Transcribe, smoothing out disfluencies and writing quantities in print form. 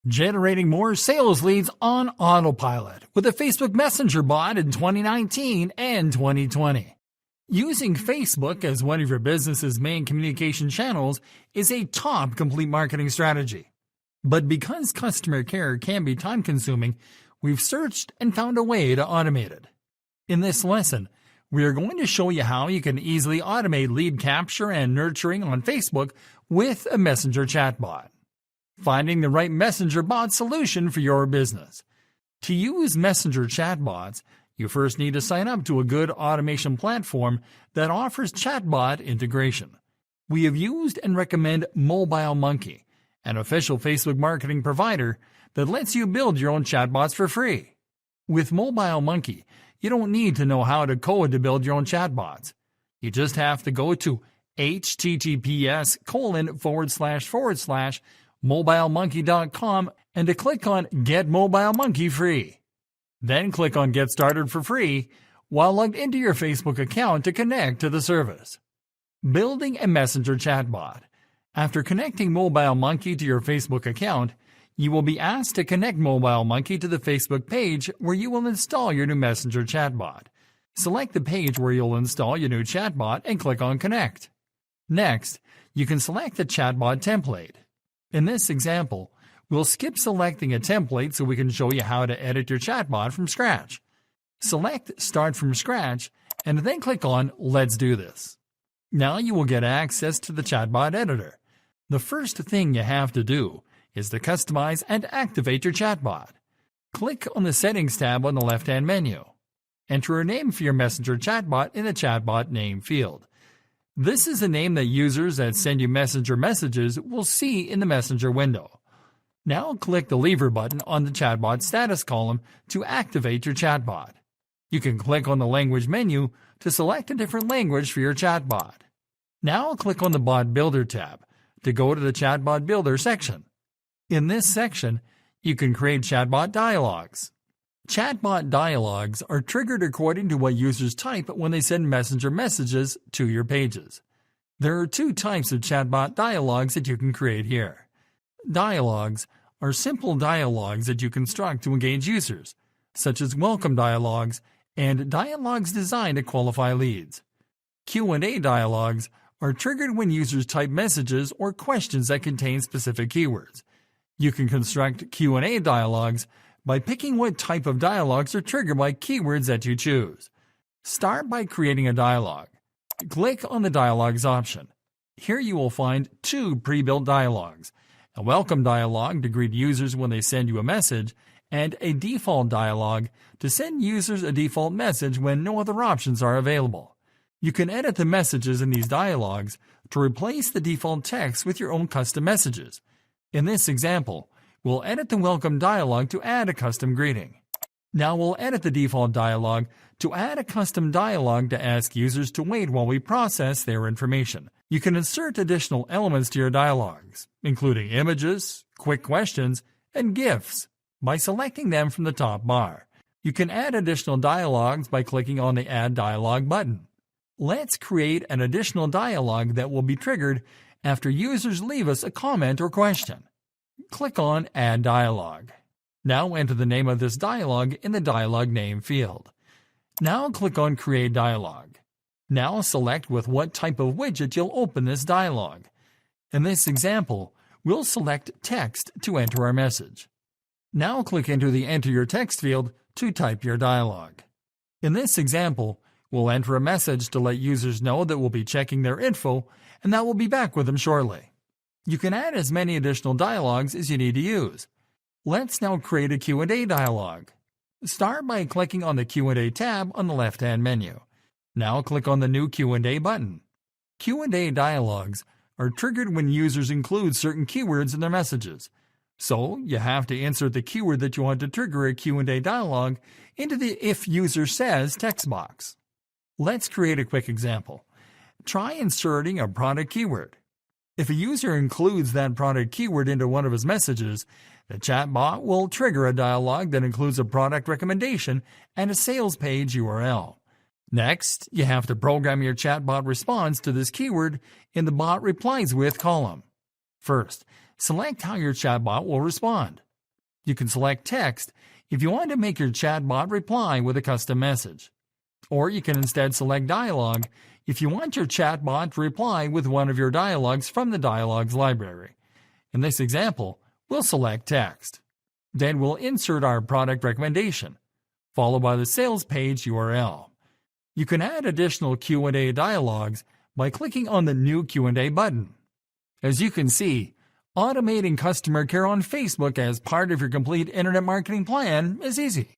Generating more sales leads on autopilot with a Facebook Messenger bot in 2019 and 2020. Using Facebook as one of your business's main communication channels is a top complete marketing strategy. But because customer care can be time-consuming, we've searched and found a way to automate it. In this lesson, we are going to show you how you can easily automate lead capture and nurturing on Facebook with a Messenger chatbot. Finding the right Messenger bot solution for your business. To use Messenger chatbots, you first need to sign up to a good automation platform that offers chatbot integration. We have used and recommend Mobile Monkey, an official Facebook marketing provider that lets you build your own chatbots for free. With Mobile Monkey, you don't need to know how to code to build your own chatbots. You just have to go to https://mobilemonkey.com and to click on Get Mobile Monkey Free. Then click on Get Started for free while logged into your Facebook account to connect to the service. Building a Messenger chatbot. After connecting Mobile Monkey to your Facebook account, you will be asked to connect Mobile Monkey to the Facebook page where you will install your new Messenger chatbot. Select the page where you'll install your new chatbot and click on Connect. Next, you can select a chatbot template. In this example, we'll skip selecting a template so we can show you how to edit your chatbot from scratch. Select Start from Scratch and then click on Let's Do This. Now you will get access to the chatbot editor. The first thing you have to do is to customize and activate your chatbot. Click on the Settings tab on the left-hand menu. Enter a name for your Messenger chatbot in the chatbot name field. This is the name that users that send you Messenger messages will see in the Messenger window. Now click the lever button on the chatbot status column to activate your chatbot. You can click on the language menu to select a different language for your chatbot. Now click on the Bot Builder tab to go to the Chatbot Builder section. In this section, you can create chatbot dialogues. Chatbot dialogues are triggered according to what users type when they send Messenger messages to your pages. There are two types of chatbot dialogues that you can create here. Dialogues are simple dialogues that you construct to engage users, such as welcome dialogues and dialogues designed to qualify leads. Q&A dialogues are triggered when users type messages or questions that contain specific keywords. You can construct Q&A dialogues by picking what type of dialogues are triggered by keywords that you choose. Start by creating a dialogue. Click on the Dialogues option. Here you will find two pre-built dialogues, a welcome dialogue to greet users when they send you a message, and a default dialogue to send users a default message when no other options are available. You can edit the messages in these dialogues to replace the default text with your own custom messages. In this example, we'll edit the welcome dialogue to add a custom greeting. Now we'll edit the default dialogue to add a custom dialogue to ask users to wait while we process their information. You can insert additional elements to your dialogues, including images, quick questions, and GIFs, by selecting them from the top bar. You can add additional dialogues by clicking on the Add Dialogue button. Let's create an additional dialogue that will be triggered after users leave us a comment or question. Click on Add Dialogue. Now enter the name of this dialogue in the dialogue name field. Now click on Create Dialogue. Now select with what type of widget you'll open this dialogue. In this example, we'll select Text to enter our message. Now click into the Enter Your Text field to type your dialogue. In this example, we'll enter a message to let users know that we'll be checking their info and that we'll be back with them shortly. You can add as many additional dialogues as you need to use. Let's now create a Q&A dialogue. Start by clicking on the Q&A tab on the left-hand menu. Now click on the New Q&A button. Q&A dialogues are triggered when users include certain keywords in their messages. So you have to insert the keyword that you want to trigger a Q&A dialogue into the If User Says text box. Let's create a quick example. Try inserting a product keyword. If a user includes that product keyword into one of his messages, the chatbot will trigger a dialogue that includes a product recommendation and a sales page URL. Next, you have to program your chatbot response to this keyword in the Bot Replies With column. First, select how your chatbot will respond. You can select text if you want to make your chatbot reply with a custom message. Or you can instead select dialogue if you want your chatbot to reply with one of your dialogues from the dialogues library. In this example, we'll select text. Then we'll insert our product recommendation, followed by the sales page URL. You can add additional Q&A dialogues by clicking on the New Q&A button. As you can see, automating customer care on Facebook as part of your complete internet marketing plan is easy.